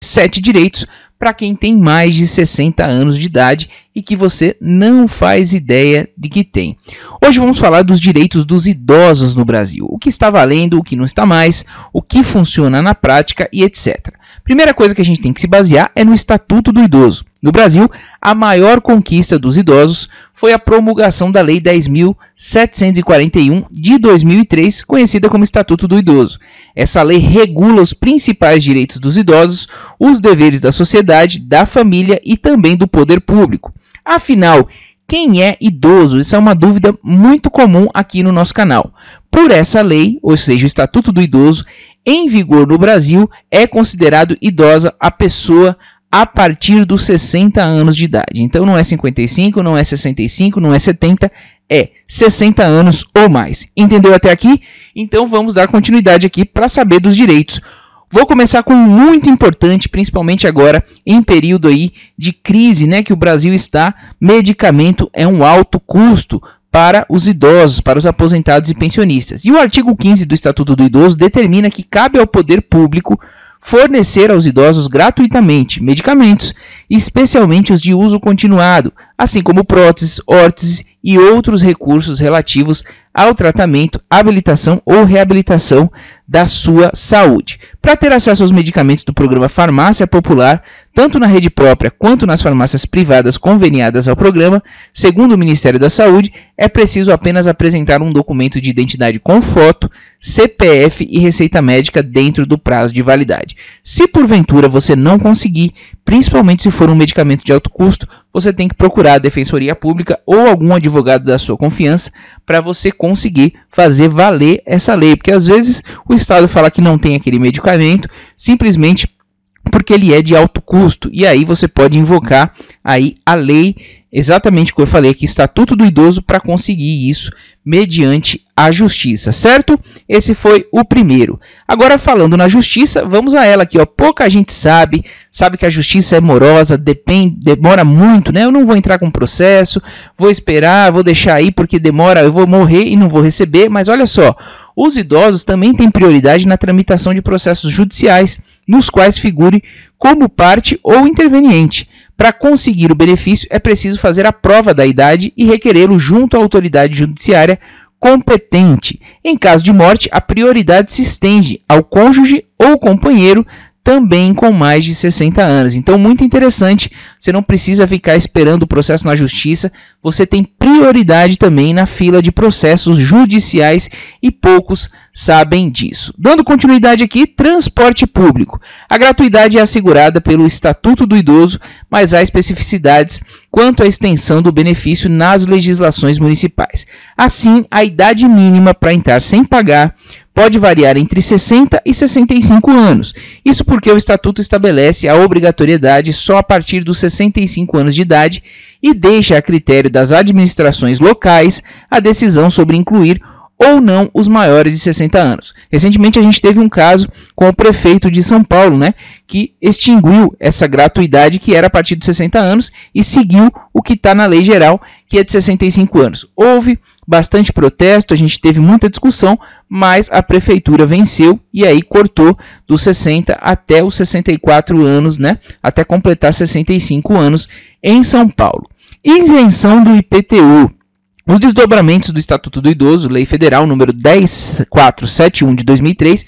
7 direitos para quem tem mais de 60 anos de idade e que você não faz ideia de que tem. Hoje vamos falar dos direitos dos idosos no Brasil, o que está valendo, o que não está mais, o que funciona na prática e etc. Primeira coisa que a gente tem que se basear é no Estatuto do Idoso. No Brasil, a maior conquista dos idosos foi a promulgação da Lei 10.741 de 2003, conhecida como Estatuto do Idoso. Essa lei regula os principais direitos dos idosos, os deveres da sociedade, da família e também do poder público. Afinal, quem é idoso? Isso é uma dúvida muito comum aqui no nosso canal. Por essa lei, ou seja, o Estatuto do Idoso, em vigor no Brasil, é considerado idosa a pessoa a partir dos 60 anos de idade. Então não é 55, não é 65, não é 70, é 60 anos ou mais. Entendeu até aqui? Então vamos dar continuidade aqui para saber dos direitos. Vou começar com um muito importante, principalmente agora em período aí de crise, né, que o Brasil está. Medicamento é um alto custo para os idosos, para os aposentados e pensionistas. E o artigo 15 do Estatuto do Idoso determina que cabe ao poder público fornecer aos idosos gratuitamente medicamentos, especialmente os de uso continuado, assim como próteses, órteses e outros recursos relativos ao tratamento, habilitação ou reabilitação da sua saúde. Para ter acesso aos medicamentos do programa Farmácia Popular, tanto na rede própria quanto nas farmácias privadas conveniadas ao programa, segundo o Ministério da Saúde, é preciso apenas apresentar um documento de identidade com foto, CPF e receita médica dentro do prazo de validade. Se porventura você não conseguir, principalmente se for um medicamento de alto custo, você tem que procurar a Defensoria Pública ou algum advogado da sua confiança para você conseguir fazer valer essa lei, porque às vezes o Estado fala que não tem aquele medicamento simplesmente porque ele é de alto custo, e aí você pode invocar aí a lei, exatamente como eu falei aqui, Estatuto do Idoso, para conseguir isso mediante a justiça, certo? Esse foi o primeiro. Agora, falando na justiça, vamos a ela aqui, ó. Pouca gente sabe que a justiça é morosa, demora muito, né? Eu não vou entrar com processo, vou esperar, vou deixar aí porque demora, eu vou morrer e não vou receber, mas olha só, os idosos também têm prioridade na tramitação de processos judiciais, nos quais figure como parte ou interveniente. Para conseguir o benefício, é preciso fazer a prova da idade e requerê-lo junto à autoridade judiciária competente. Em caso de morte, a prioridade se estende ao cônjuge ou companheiro também com mais de 60 anos. Então, muito interessante, você não precisa ficar esperando o processo na justiça, você tem prioridade também na fila de processos judiciais e poucos sabem disso. Dando continuidade aqui, transporte público. A gratuidade é assegurada pelo Estatuto do Idoso, mas há especificidades quanto à extensão do benefício nas legislações municipais. Assim, a idade mínima para entrar sem pagar pode variar entre 60 e 65 anos. Isso porque o Estatuto estabelece a obrigatoriedade só a partir dos 65 anos de idade e deixa a critério das administrações locais a decisão sobre incluir ou não os maiores de 60 anos. Recentemente a gente teve um caso com o prefeito de São Paulo, né, que extinguiu essa gratuidade que era a partir de 60 anos e seguiu o que está na lei geral, que é de 65 anos. Houve bastante protesto, a gente teve muita discussão, mas a prefeitura venceu e aí cortou dos 60 até os 64 anos, né, até completar 65 anos em São Paulo. Isenção do IPTU. Os desdobramentos do Estatuto do Idoso, Lei Federal número 10471 de 2003,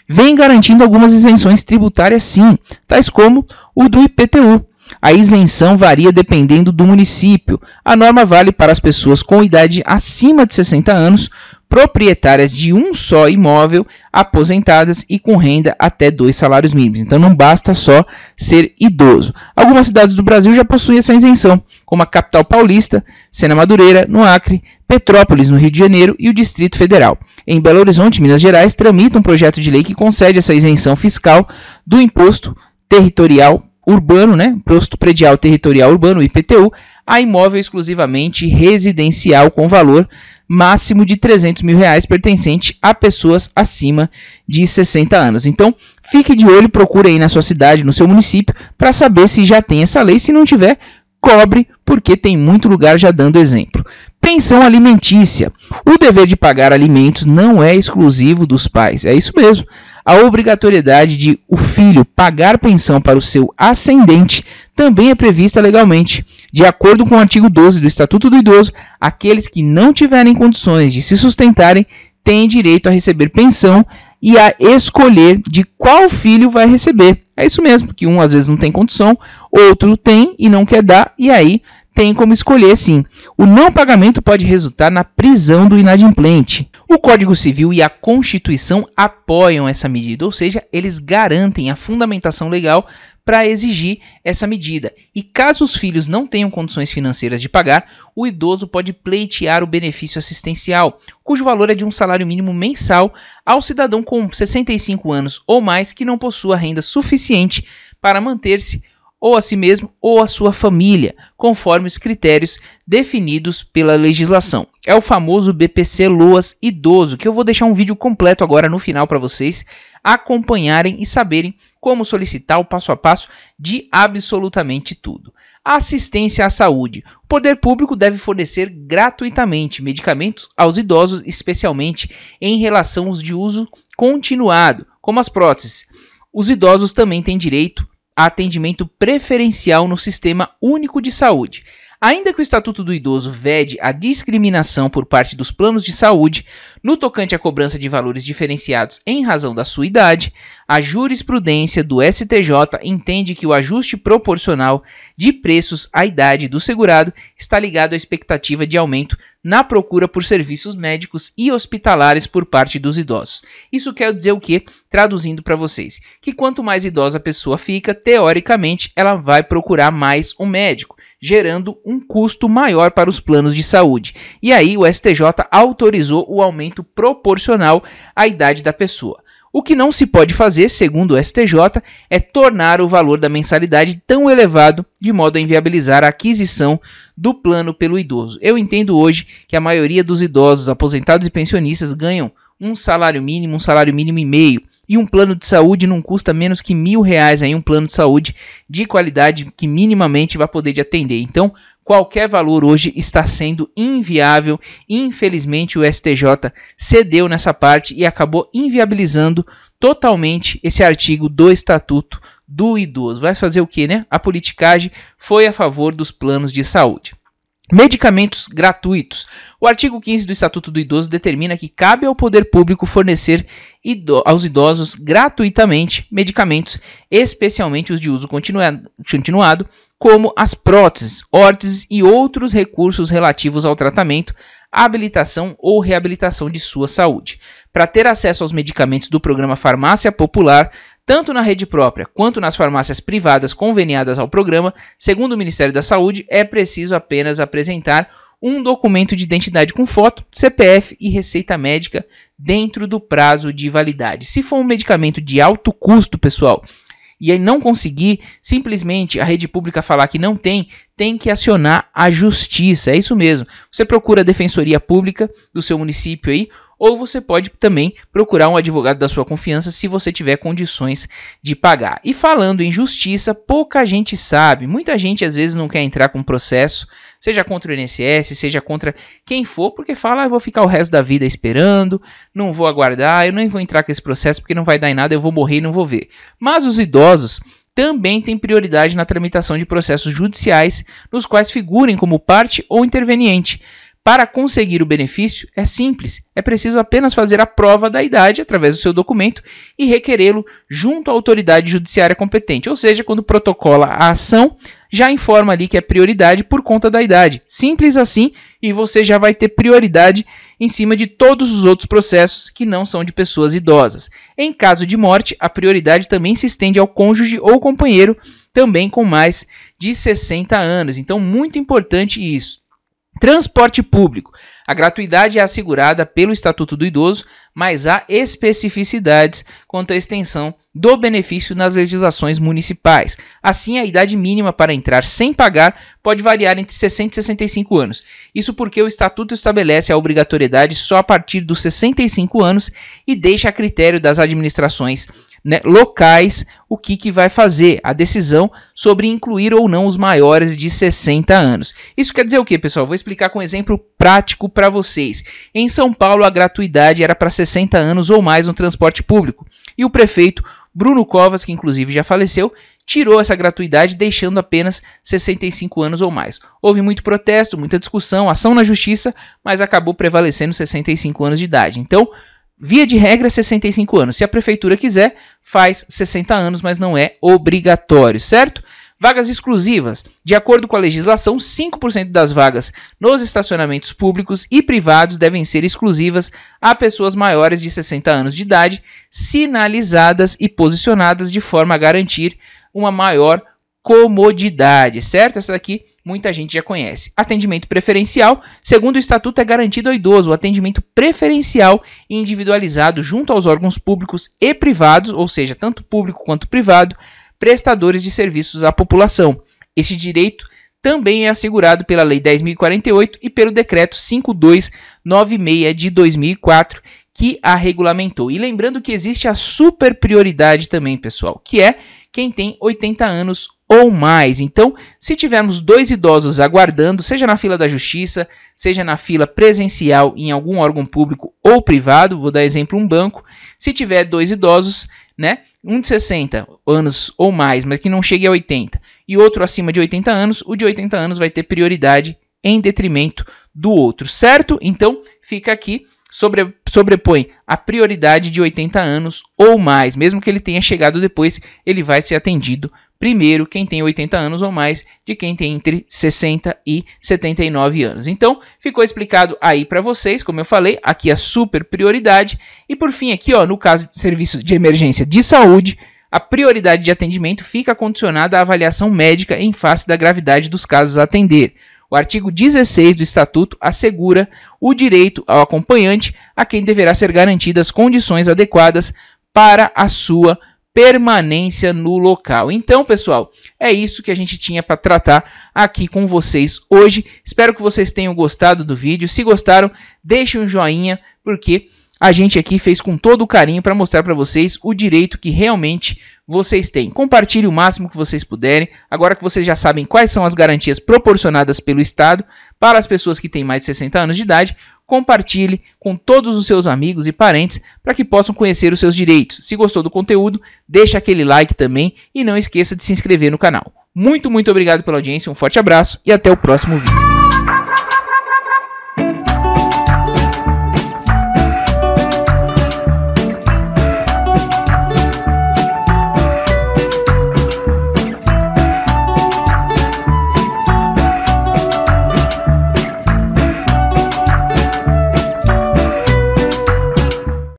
vem garantindo algumas isenções tributárias sim, tais como o do IPTU. A isenção varia dependendo do município. A norma vale para as pessoas com idade acima de 60 anos, proprietárias de um só imóvel, aposentadas e com renda até 2 salários mínimos. Então não basta só ser idoso. Algumas cidades do Brasil já possuem essa isenção, como a capital paulista, Sena Madureira, no Acre, Petrópolis, no Rio de Janeiro e o Distrito Federal. Em Belo Horizonte, Minas Gerais, tramita um projeto de lei que concede essa isenção fiscal do imposto territorial urbano, né? Imposto predial territorial urbano, IPTU, a imóvel exclusivamente residencial com valor máximo de R$300 mil pertencente a pessoas acima de 60 anos. Então, fique de olho, procure aí na sua cidade, no seu município, para saber se já tem essa lei. Se não tiver, cobre, porque tem muito lugar já dando exemplo. Pensão alimentícia. O dever de pagar alimentos não é exclusivo dos pais. É isso mesmo. A obrigatoriedade de o filho pagar pensão para o seu ascendente também é prevista legalmente. De acordo com o artigo 12 do Estatuto do Idoso, aqueles que não tiverem condições de se sustentarem têm direito a receber pensão e a escolher de qual filho vai receber. É isso mesmo, que um às vezes não tem condição, outro tem e não quer dar, e aí tem como escolher sim. O não pagamento pode resultar na prisão do inadimplente. O Código Civil e a Constituição apoiam essa medida, ou seja, eles garantem a fundamentação legal para exigir essa medida. E caso os filhos não tenham condições financeiras de pagar, o idoso pode pleitear o benefício assistencial, cujo valor é de um salário mínimo mensal ao cidadão com 65 anos ou mais que não possua renda suficiente para manter-se ou a si mesmo ou a sua família, conforme os critérios definidos pela legislação. É o famoso BPC Loas Idoso, que eu vou deixar um vídeo completo agora no final para vocês acompanharem e saberem como solicitar o passo a passo de absolutamente tudo. Assistência à saúde. O poder público deve fornecer gratuitamente medicamentos aos idosos, especialmente em relação aos de uso continuado, como as próteses. Os idosos também têm direito a atendimento preferencial no Sistema Único de Saúde. Ainda que o Estatuto do Idoso vede a discriminação por parte dos planos de saúde no tocante à cobrança de valores diferenciados em razão da sua idade, a jurisprudência do STJ entende que o ajuste proporcional de preços à idade do segurado está ligado à expectativa de aumento na procura por serviços médicos e hospitalares por parte dos idosos. Isso quer dizer o quê? Traduzindo para vocês, que quanto mais idosa a pessoa fica, teoricamente, ela vai procurar mais um médico, gerando um custo maior para os planos de saúde. E aí o STJ autorizou o aumento proporcional à idade da pessoa. O que não se pode fazer, segundo o STJ, é tornar o valor da mensalidade tão elevado de modo a inviabilizar a aquisição do plano pelo idoso. Eu entendo hoje que a maioria dos idosos, aposentados e pensionistas ganham um salário mínimo e meio, e um plano de saúde não custa menos que R$1.000 aí, um plano de saúde de qualidade que minimamente vai poder te atender. Então, qualquer valor hoje está sendo inviável. Infelizmente, o STJ cedeu nessa parte e acabou inviabilizando totalmente esse artigo do Estatuto do Idoso. Vai fazer o quê, né? A politicagem foi a favor dos planos de saúde. Medicamentos gratuitos. O artigo 15 do Estatuto do Idoso determina que cabe ao poder público fornecer aos idosos gratuitamente medicamentos, especialmente os de uso continuado, como as próteses, órteses e outros recursos relativos ao tratamento, habilitação ou reabilitação de sua saúde. Para ter acesso aos medicamentos do programa Farmácia Popular, tanto na rede própria quanto nas farmácias privadas conveniadas ao programa, segundo o Ministério da Saúde, é preciso apenas apresentar um documento de identidade com foto, CPF e receita médica dentro do prazo de validade. Se for um medicamento de alto custo, pessoal, e aí não conseguir, simplesmente a rede pública falar que não tem que acionar a justiça. É isso mesmo. Você procura a defensoria pública do seu município aí, ou você pode também procurar um advogado da sua confiança se você tiver condições de pagar. E falando em justiça, pouca gente sabe. Muita gente às vezes não quer entrar com processo, seja contra o INSS, seja contra quem for, porque fala, eu vou ficar o resto da vida esperando, não vou aguardar, eu nem vou entrar com esse processo porque não vai dar em nada, eu vou morrer e não vou ver. Mas os idosos também têm prioridade na tramitação de processos judiciais nos quais figurem como parte ou interveniente. Para conseguir o benefício é simples, é preciso apenas fazer a prova da idade através do seu documento e requerê-lo junto à autoridade judiciária competente, ou seja, quando protocola a ação, já informa ali que é prioridade por conta da idade. Simples assim, e você já vai ter prioridade em cima de todos os outros processos que não são de pessoas idosas. Em caso de morte, a prioridade também se estende ao cônjuge ou companheiro, também com mais de 60 anos. Então, muito importante isso. Transporte público. A gratuidade é assegurada pelo Estatuto do Idoso, mas há especificidades quanto à extensão do benefício nas legislações municipais. Assim, a idade mínima para entrar sem pagar pode variar entre 60 e 65 anos. Isso porque o Estatuto estabelece a obrigatoriedade só a partir dos 65 anos e deixa a critério das administrações né, locais, o que vai fazer a decisão sobre incluir ou não os maiores de 60 anos. Isso quer dizer o que, pessoal? Vou explicar com um exemplo prático para vocês. Em São Paulo, a gratuidade era para 60 anos ou mais no transporte público. E o prefeito Bruno Covas, que inclusive já faleceu, tirou essa gratuidade, deixando apenas 65 anos ou mais. Houve muito protesto, muita discussão, ação na justiça, mas acabou prevalecendo 65 anos de idade. Então, via de regra, 65 anos. Se a prefeitura quiser, faz 60 anos, mas não é obrigatório, certo? Vagas exclusivas. De acordo com a legislação, 5% das vagas nos estacionamentos públicos e privados devem ser exclusivas a pessoas maiores de 60 anos de idade, sinalizadas e posicionadas de forma a garantir uma maior comodidade, certo? Essa daqui muita gente já conhece. Atendimento preferencial. Segundo o Estatuto, é garantido ao idoso o atendimento preferencial e individualizado junto aos órgãos públicos e privados, ou seja, tanto público quanto privado, prestadores de serviços à população. Esse direito também é assegurado pela Lei 10.048 e pelo Decreto 5296 de 2004, que a regulamentou. E lembrando que existe a super prioridade também, pessoal, que é quem tem 80 anos ou mais. Então, se tivermos 2 idosos aguardando, seja na fila da justiça, seja na fila presencial em algum órgão público ou privado, vou dar exemplo, um banco, se tiver 2 idosos, né, um de 60 anos ou mais, mas que não chegue a 80, e outro acima de 80 anos, o de 80 anos vai ter prioridade em detrimento do outro, certo? Então, fica aqui, sobrepõe a prioridade de 80 anos ou mais, mesmo que ele tenha chegado depois, ele vai ser atendido primeiro quem tem 80 anos ou mais de quem tem entre 60 e 79 anos. Então, ficou explicado aí para vocês, como eu falei, aqui a super prioridade. E por fim aqui, ó, no caso de serviços de emergência de saúde, a prioridade de atendimento fica condicionada à avaliação médica em face da gravidade dos casos a atender. O artigo 16 do Estatuto assegura o direito ao acompanhante, a quem deverá ser garantidas condições adequadas para a sua permanência no local. Então, pessoal, é isso que a gente tinha para tratar aqui com vocês hoje. Espero que vocês tenham gostado do vídeo. Se gostaram, deixem um joinha, porque a gente aqui fez com todo o carinho para mostrar para vocês o direito que realmente vocês têm. Compartilhe o máximo que vocês puderem. Agora que vocês já sabem quais são as garantias proporcionadas pelo Estado para as pessoas que têm mais de 60 anos de idade, compartilhe com todos os seus amigos e parentes para que possam conhecer os seus direitos. Se gostou do conteúdo, deixa aquele like também e não esqueça de se inscrever no canal. Muito obrigado pela audiência, um forte abraço e até o próximo vídeo.